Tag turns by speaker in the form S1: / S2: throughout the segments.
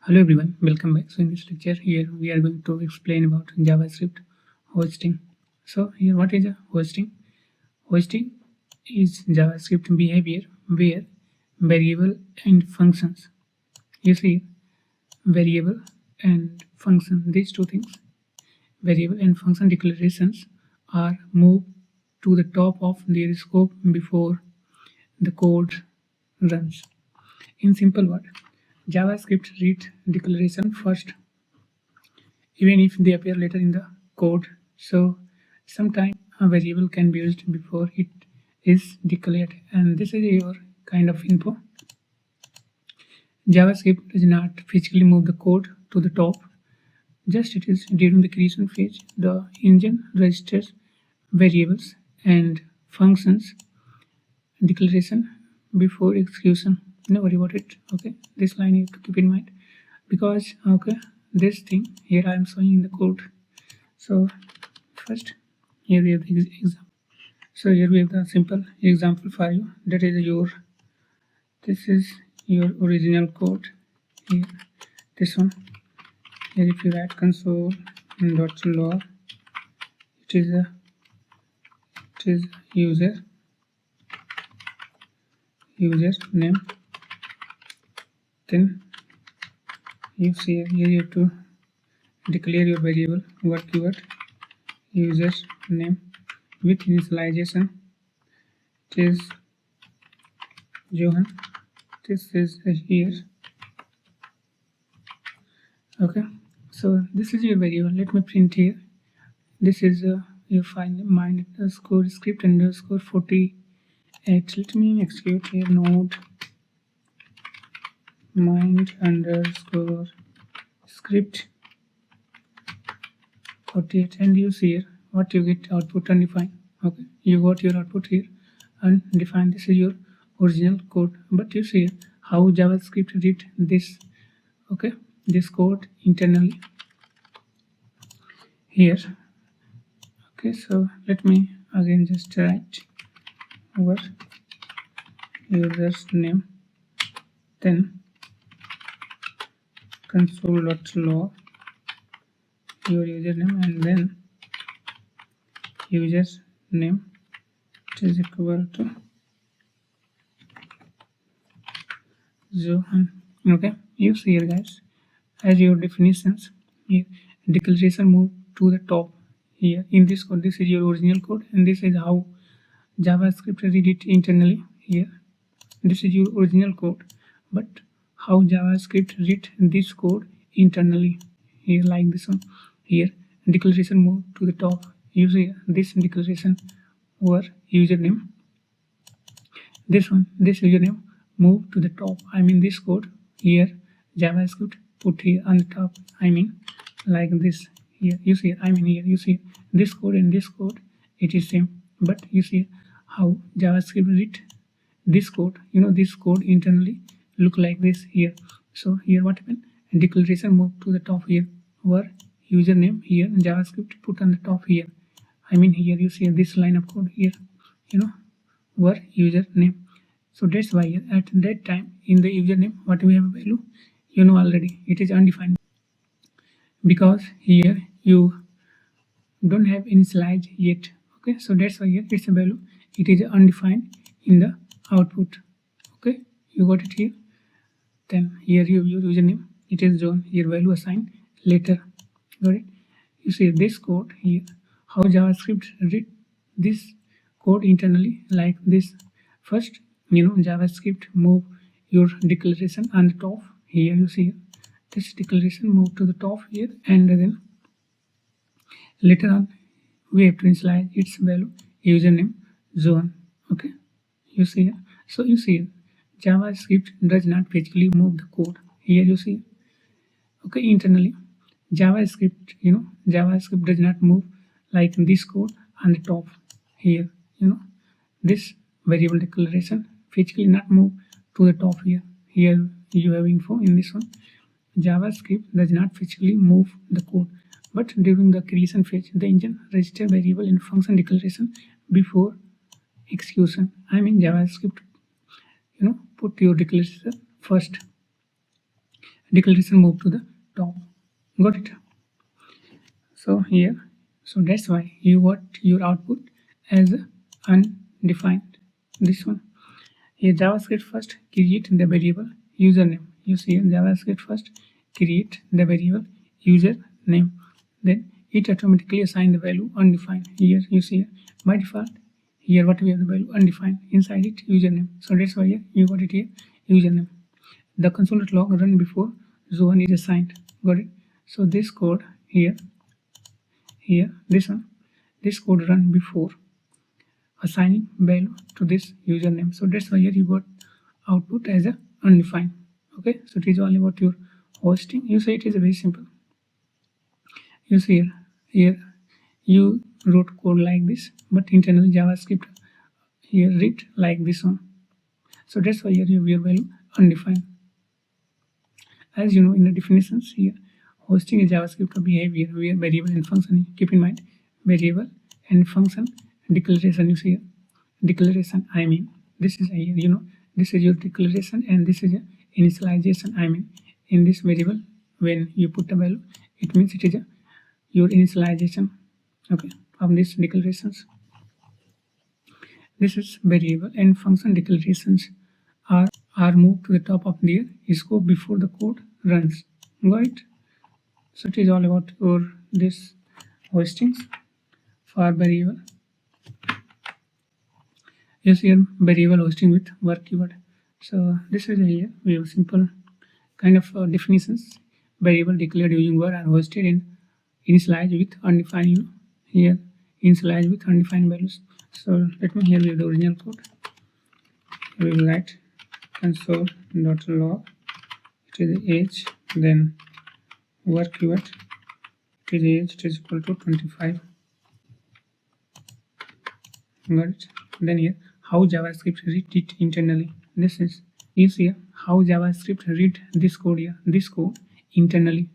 S1: Hello everyone, welcome back. So in this lecture here we are going to explain about JavaScript hosting. So here what is a hosting? Hosting is JavaScript behavior where variable and functions. You see variable and function, these two things, variable and function declarations are moved to the top of their scope before the code runs. In simple word, JavaScript reads declaration first even if they appear later in the code. So sometimes a variable can be used before it is declared, and this is your kind of info. JavaScript does not physically move the code to the top, just it is during the creation phase. The engine registers variables and functions declaration before execution. No worry about it. Okay, this line you have to keep in mind because this thing here I am showing in the code. So first here we have the example. So here we have the simple example for you. That is this is your original code. Here this one. Here if you write console.log, it is user name. Then you see here you have to declare your variable word keyword user name with initialization. It is Johan. This is here. Okay, so this is your variable. Let me print here. This is you find mind underscore script underscore 48. Let me execute here node mind underscore script 48, and you see here what you get output undefined. Okay, you got your output here undefined. This is your original code, but you see how JavaScript read this. Okay, this code internally here. Okay, so let me again just write over user's name, then console.log your username, and then user's name, it is equal to Johan. Okay, you see here guys, as your definitions here, declaration move to the top here in this code. This is your original code, and this is how JavaScript read it internally here. This is your original code, but how JavaScript read this code internally here, like this one here, declaration move to the top. You see this declaration over username, this one, this username move to the top. I mean this code here JavaScript put here on the top. I mean like this here. You see I mean here you see this code and this code, it is same, but you see how JavaScript read this code. You know this code internally look like this here. So here what happened, declaration move to the top here where username here JavaScript put on the top here. I mean here you see this line of code here, you know, where username. So that's why here, at that time in the username what we have value, you know already, it is undefined because here you don't have initialize yet. Okay, so that's why here it's a value, it is undefined in the output. Okay, you got it here. Then here your username, it is John, here value assigned later. Got it? You see this code here, how JavaScript read this code internally like this. First, you know, JavaScript move your declaration on the top here. You see this declaration move to the top here, and then later on we have to initialize its value username zone. Okay, you see, so you see JavaScript does not physically move the code here. You see, okay, internally JavaScript, you know, JavaScript does not move like this code on the top here. You know, this variable declaration physically not move to the top here. Here you have info in this one. JavaScript does not physically move the code, but during the creation phase, the engine registers variable and function declaration before execution. I mean JavaScript, you know, put your declaration first, declaration move to the top. Got it? So here, so that's why you got your output as undefined. This one here, JavaScript first create the variable username. You see JavaScript first create the variable username, then it automatically assign the value undefined. Here you see by default here what we have the value undefined, inside it username. So that's why here you got it here username. The console.log run before zone is assigned. Got it? So this code here this one, this code run before assigning value to this username. So that's why here you got output as a undefined. Okay, so it is all about your hosting. You say it is very simple. You see here you wrote code like this, but internally JavaScript here read like this one. So that's why here you have your value undefined. As you know, in the definitions here, hosting is JavaScript behavior where variable and function. Keep in mind variable and function declaration. You see here, declaration. I mean, this is here. You know, this is your declaration and this is your initialization. I mean, in this variable, when you put the value, it means it is your initialization. Okay, of these declarations. This is variable and function declarations are moved to the top of their scope before the code runs. Right? So it is all about your this hostings for variable. Yes, here variable hosting with var keyword. So this is here we have simple kind of definitions. Variable declared using var are hosted and initialized with undefined. You know, here initialized with undefined values. So let me here with the original code. We will write console.log. It is age, then var keyword. It is age. It is equal to 25. Got it? Then here how JavaScript read it internally. This is here how JavaScript read this code here. This code internally.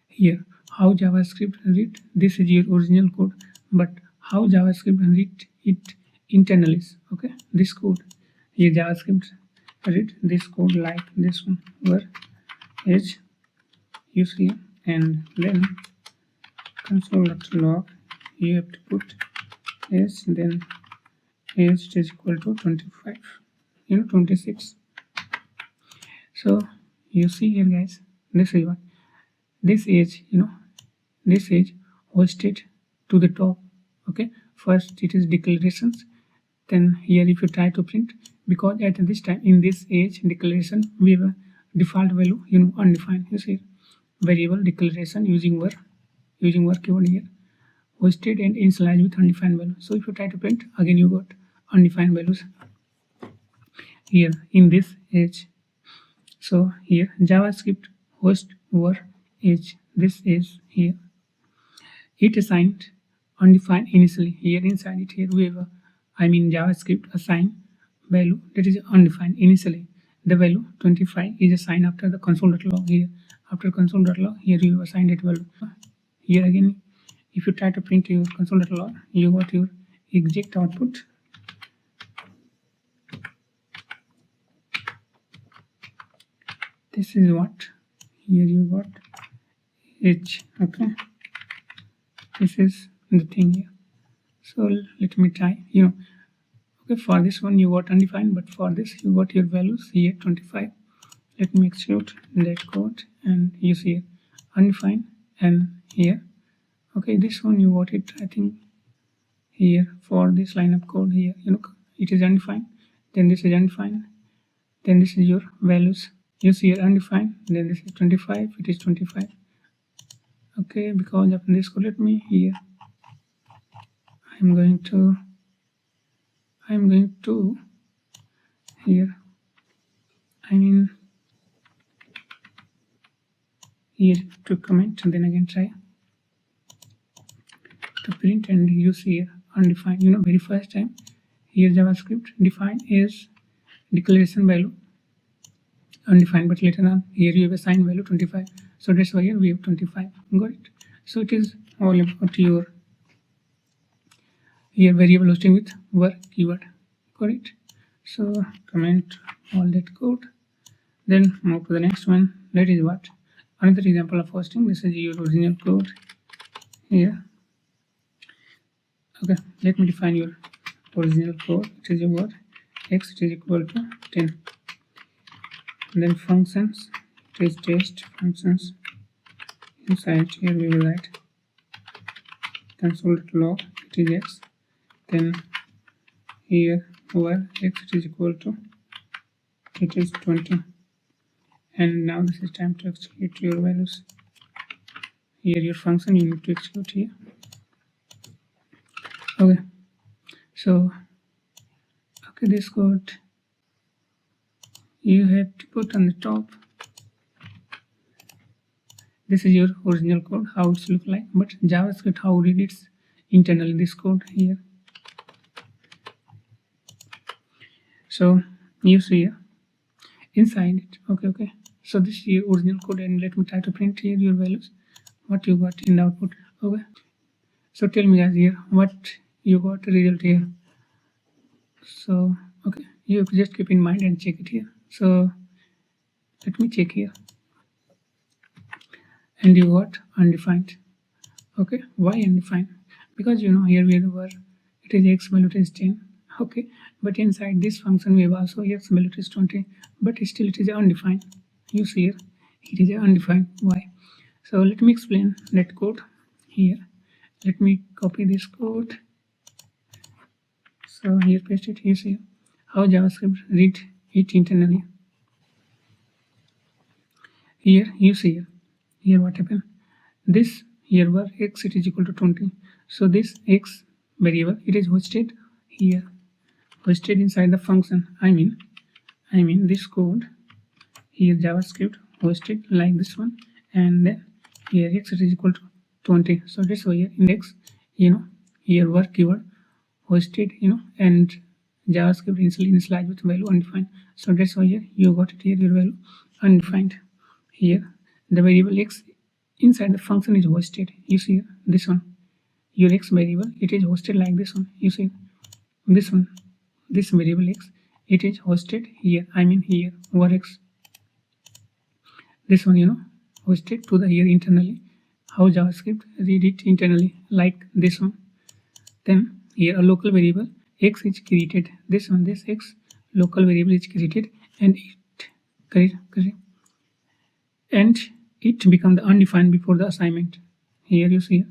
S1: Here how JavaScript read this is your original code, but how JavaScript read it internally. Okay, this code here JavaScript read this code like this one where age you see, and then console.log you have to put age, then age is equal to 25, 26. So you see here guys, this is what this age, this age hosted to the top. Okay, first it is declarations, then here if you try to print, because at this time in this age declaration we have a default value undefined. You see variable declaration using var keyword here hosted and initialized with undefined value. So if you try to print again you got undefined values here in this age. So here JavaScript host var age, this is here it assigned undefined initially. Here inside it here we have JavaScript assign value that is undefined initially. The value 25 is assigned after the console.log. Here after console.log here you assigned it value. Here again if you try to print your console.log you got your exact output. This is what here you got age. Okay, this is the thing here. So let me try. Okay, for this one you got undefined, but for this you got your values here 25. Let me execute that code and you see undefined, and here okay this one you got it I think here for this line of code here it is undefined, then this is undefined, then this is your values. You see here undefined, then this is 25, it is 25. Okay, because of this code let me here I'm going to here here to comment and then again try to print, and you see here undefined. Very first time here JavaScript defined is declaration value undefined, but later on here you have assigned value 25. So that's why here we have 25. Got it? So it is all about your here variable hosting with var keyword. Got it? So comment all that code, Then move to the next one. That is what? Another example of hosting. This is your original code here. Okay, let me define your original code. It is your x, it is equal to 10. Then functions, it is test functions. Inside here we will write console.log, it is x. Then here over x, it is equal to, it is 20. And now this is time to execute your values. Here your function you need to execute here. Okay, so okay, this code you have to put on the top. This is your original code, how it's look like, but JavaScript how it is internally this code here. So you see here inside it. Okay, so this is your original code, and let me try to print here your values, what you got in the output. Okay, so tell me guys here what you got result here. So okay, you have to just keep in mind and check it here. So let me check here, and you got undefined. Okay, why undefined? Because you know here we were, it is x value is 10. Okay, but inside this function we have also x value is 20, but still it is undefined. You see here it is undefined. Why? So let me explain that code here. Let me copy this code. So here paste it. You see how JavaScript read it internally. Here you see here what happened. This here were x it is equal to 20. So this x variable it is hosted here, hosted inside the function. I mean this code here JavaScript hosted like this one, and then here x it is equal to 20. So that's why here index, you know, here were keyword hosted, you know, and JavaScript initialized with value undefined. So that's why here you got it here your value undefined. Here the variable x inside the function is hosted. You see this one, your x variable it is hosted like this one. You see this one, this variable x it is hosted here, I mean here over x. This one, you know, hosted to the here internally. How JavaScript read it internally like this one. Then here a local variable x is created. This one, this x local variable is created, and it become the undefined before the assignment. Here you see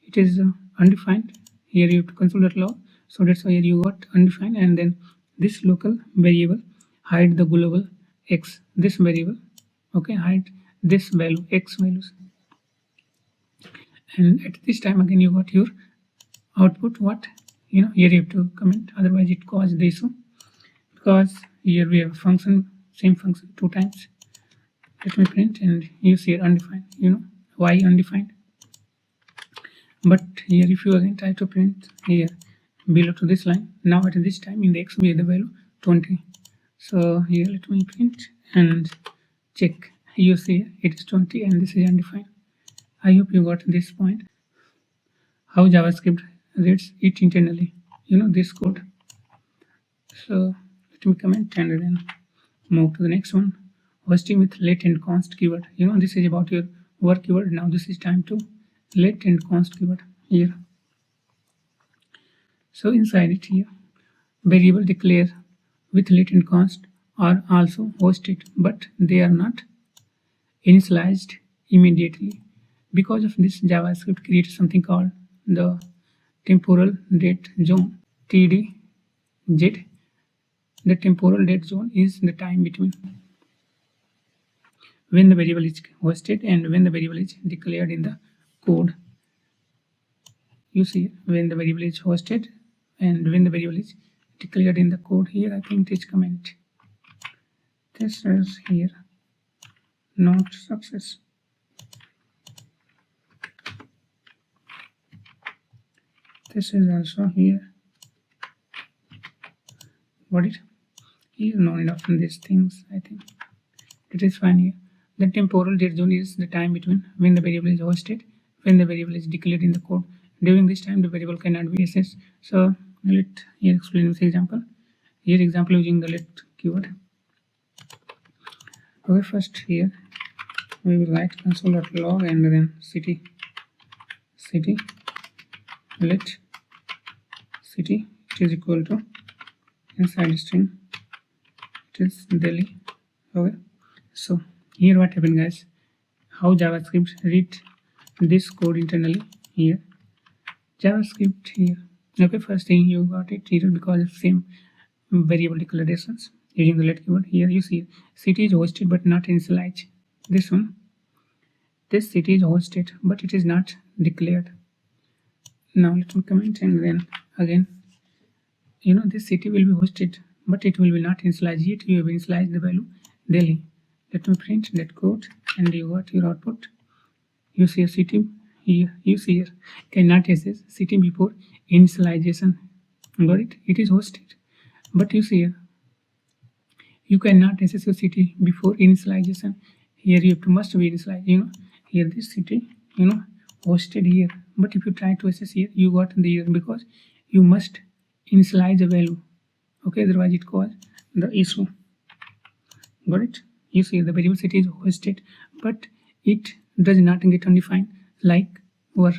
S1: it is undefined. Here you have to console.log. So that's why here you got undefined, and then this local variable hide the global x. This variable, okay, hide this value x values, and at this time again you got your output. What, you know, here you have to comment, otherwise it causes the issue, because here we have function, same function two times. Let me print, and you see here undefined. You know why undefined? But here if you again try to print here below to this line, now at this time in the x we have the value 20. So here let me print and check. You see it is 20 and this is undefined. I hope you got this point, how JavaScript reads it internally, you know, this code. So let me comment and then move to the next one. Hosting with let and const keyword. You know, this is about your work keyword. Now this is time to let and const keyword here. So inside it here, variable declare with let and const are also hosted, but they are not initialized immediately. Because of this, JavaScript creates something called the temporal date zone, TDZ. The temporal date zone is the time between when the variable is hosted and when the variable is declared in the code. You see when the variable is hosted and when the variable is declared in the code. Here I think this comment, this is here not success. This is also here. Got it? Here no need of these things. I think it is fine here. The temporal date zone is the time between when the variable is hosted, when the variable is declared in the code. During this time, the variable cannot be accessed. So let here explain this example. Here example using the let keyword. Okay, first here we will write console.log and then city let city it is equal to inside string it is Delhi. Okay, so here what happened, guys, how JavaScript read this code internally. Here JavaScript here. Okay, first thing you got it here because of same variable declarations using the let keyword. Here you see city is hosted but not initialized. This one, this city is hosted but it is not declared. Now let me comment and then again, this city will be hosted but it will be not initialized yet. You have initialized the value Delhi. Let me print that code and you got your output. You see a city here, you see here cannot access city before initialization. Got it? It is hosted but you see here you cannot access your city before initialization. Here you have to must be initialized. Here this city hosted here, but if you try to access here you got the error because you must initialize the value. Okay, otherwise it causes the issue. Got it? You see the variable city is hosted but it does not get undefined like were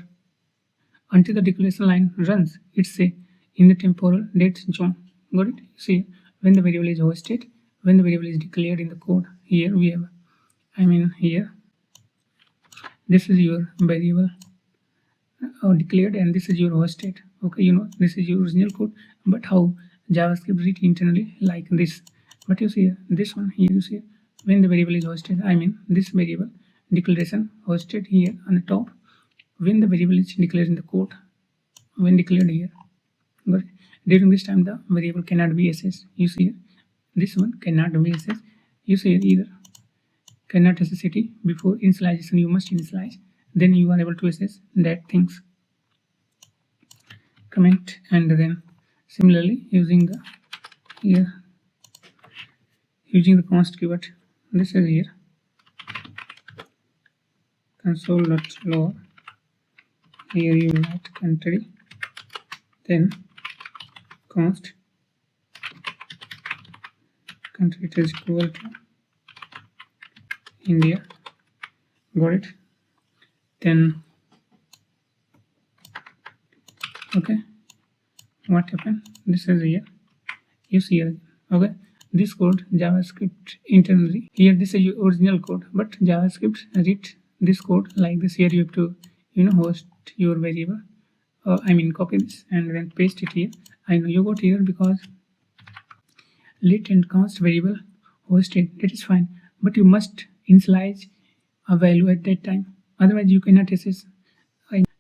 S1: until the declaration line runs. It's say in the temporal date zone. Got it? See, when the variable is hosted, when the variable is declared in the code, here we have, here this is your variable declared and this is your hosted. Okay, this is your original code, but how JavaScript read internally like this. But you see this one here, you see when the variable is hosted, this variable declaration hosted here on the top, when the variable is declared in the code, when declared here, but during this time the variable cannot be accessed. You see this one cannot be accessed. You see either cannot access city before initialization. You must initialize, then you are able to access that things. Comment and then similarly using the here using the const keyword. This is here console.log. Here you write country, then const country it is equal to India. Got it? Then okay, what happened? This is here. You see here. Okay, this code JavaScript internally here. This is your original code, but JavaScript read this code like this. Here you have to host your variable. Copy this and then paste it here. I know you got here because let and const variable hosted. That is fine, but you must initialize a value at that time. Otherwise, you cannot access.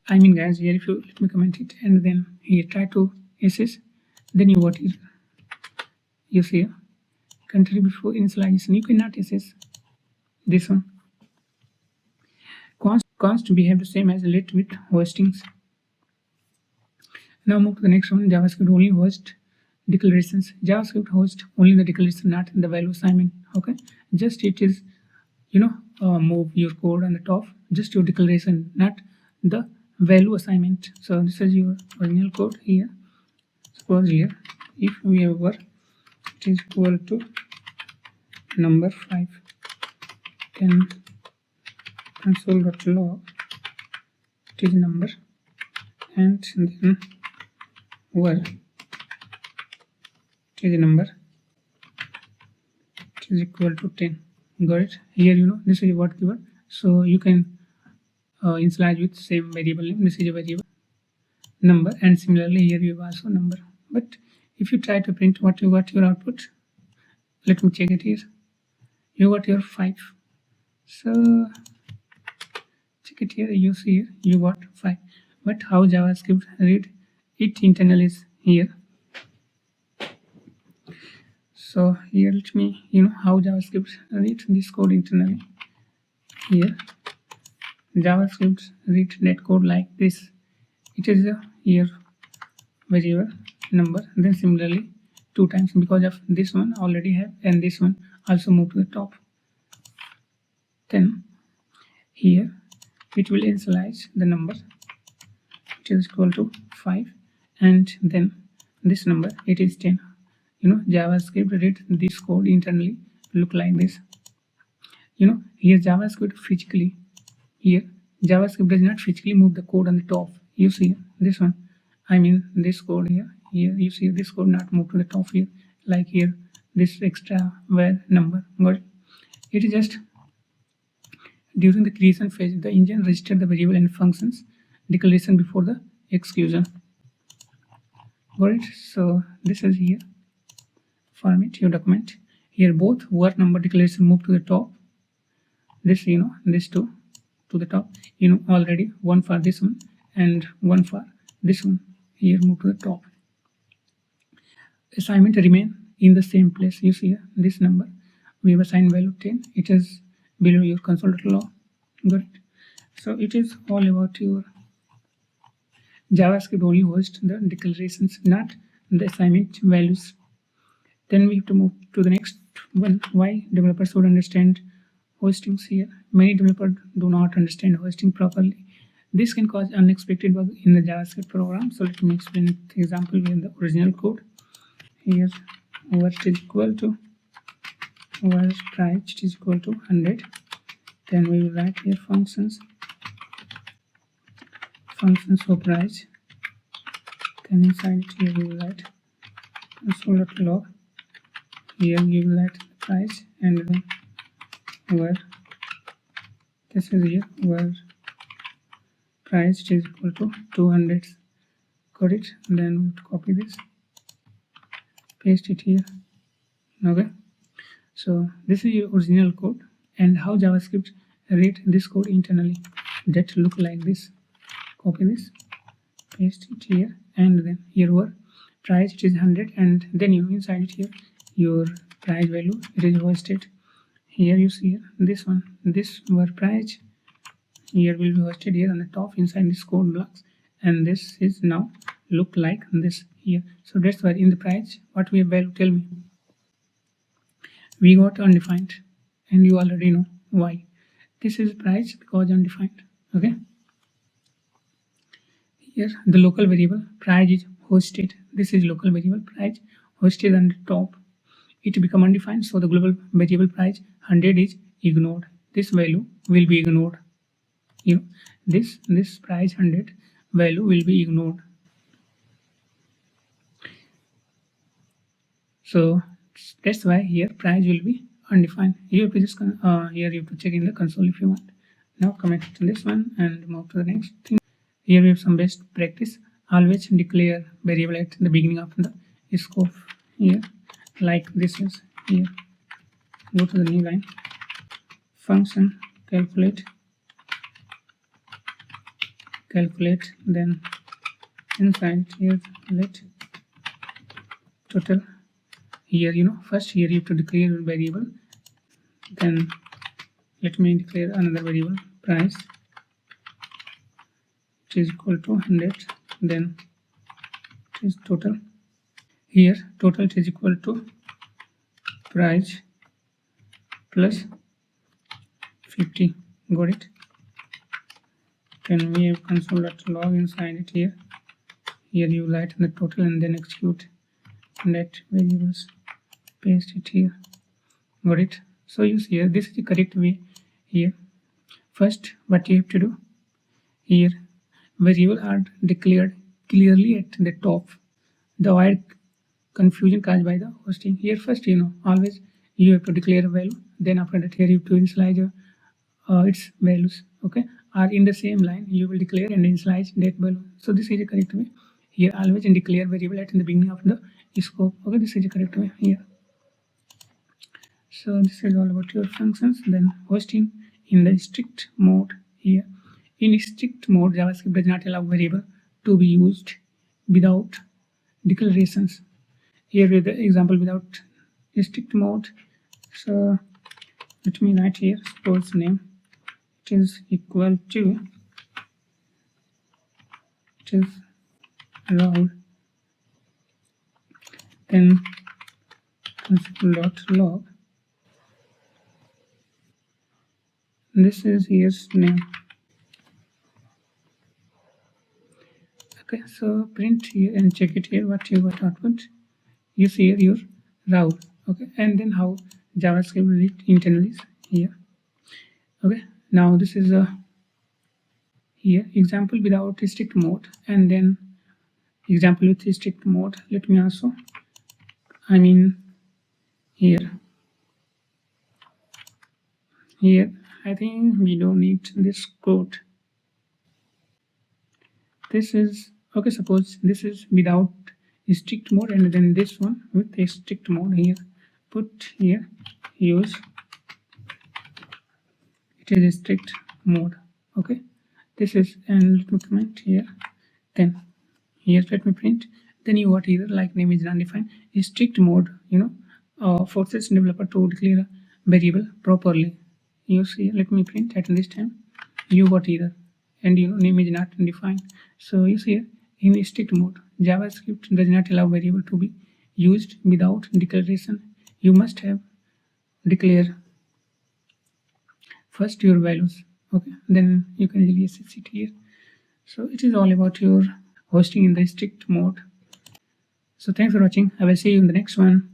S1: Guys, here if you let me comment it and then here try to access, then you got here. You see country before initialization. You cannot access this one. Const behave the same as let with hostings. Now move to the next one. JavaScript only host declarations. JavaScript host only the declaration, not the value assignment. Okay, just it is move your code on the top, just your declaration, not the value assignment. So this is your original code here. Suppose here if we have work it is equal to number 5, then console.log it is number and then where it is number it is equal to 10. Got it? Here this is what keyword, so you can initialize with same variable name. This is a variable number and similarly here you have also number. But if you try to print what you got your output, let me check it here. You got your 5, so check it here. You see here you got 5, but how JavaScript read it internally is here. So here let me how JavaScript read this code internally. Here JavaScript read that code like this. It is a here variable number, then similarly 2 times because of this one already have and this one also move to the top. Then here it will initialize the number it is equal to 5 and then this number it is 10. JavaScript read this code internally look like this. here JavaScript physically, here JavaScript does not physically move the code on the top. You see this one, I mean this code here you see this code not move to the top here, like here this extra var number. Got it? It is just during the creation phase the engine registered the variable and functions declaration before the execution. Got it? So this is here format your document. Here both word number declaration move to the top. This this two to the top. Already one for this one and one for this one. Here move to the top. Assignment remain in the same place. You see this number we have assigned value 10. It is below your console.log. Got it? So it is all about your JavaScript only host the declarations, not the assignment values. Then we have to move to the next one. Why developers should understand hostings here. Many developers do not understand hosting properly. This can cause unexpected bug in the JavaScript program. So let me explain the example in the original code. Here var is equal to var price is equal to 100. Then we will write here functions for price. Then inside it here we will write console.log. Here you will write the price and then where this is here where price is equal to 200. Got it? Then we have to copy this, paste it here. Okay, so this is your original code and how JavaScript read this code internally that look like this. Copy this, paste it here, and then here were price it is 100, and then inside it here your price value it is hosted. Here you see this one, this were price here will be hosted here on the top inside this code blocks, and this is now look like this here. So that's why in the price what we have value, tell me. We got undefined, and you already know why. This is price because undefined. Okay, here the local variable price is hosted. This is local variable price hosted on the top. It become undefined, so the global variable price 100 is ignored. This value will be ignored. This price 100 value will be ignored. So that's why here price will be undefined. You have to just here you have to check in the console if you want. Now comment to this one and move to the next thing. Here we have some best practice. Always declare variable at the beginning of the scope here, like this is here. Go to the new line, function calculate, then inside here let total. Here first here you have to declare a variable, then let me declare another variable price which is equal to 100, then it is total. Here total is equal to price plus 50. Got it? Then we have console.log inside it here. Here you write the total and then execute that variables, paste it here. Got it? So you see here this is the correct way. Here first what you have to do, here variable are declared clearly at the top, the avoid confusion caused by the hosting. Here first always you have to declare a value, then after that here you have to initialize its values. Okay, or in the same line you will declare and initialize that value. So this is the correct way. Here always declare variable at the beginning of the scope. Okay, this is the correct way here. So this is all about your functions. Then hosting in the strict mode. Here in strict mode JavaScript does not allow variable to be used without declarations. Here with the example without strict mode. So let me write here suppose name it is equal to Rahul, then console.log, this is his name. Okay, so print here and check it here what you got output. You see here your Rahul. Okay, and then how JavaScript read internally here. Okay, now this is a here example without strict mode, and then example with strict mode. Let me also, here I think we don't need this code. This is okay, suppose this is without strict mode, and then this one with a strict mode. Here put here use it is a strict mode. Okay, this is, and let me comment here, then here let me print, then you what either like name is undefined. Strict mode, forces developer to declare a variable properly. You see, let me print at this time you what either, and name is not defined. So you see in strict mode JavaScript does not allow variable to be used without declaration. You must have declare first your values. Okay, then you can easily access it here. So it is all about your hosting in the strict mode. So thanks for watching. I will see you in the next one.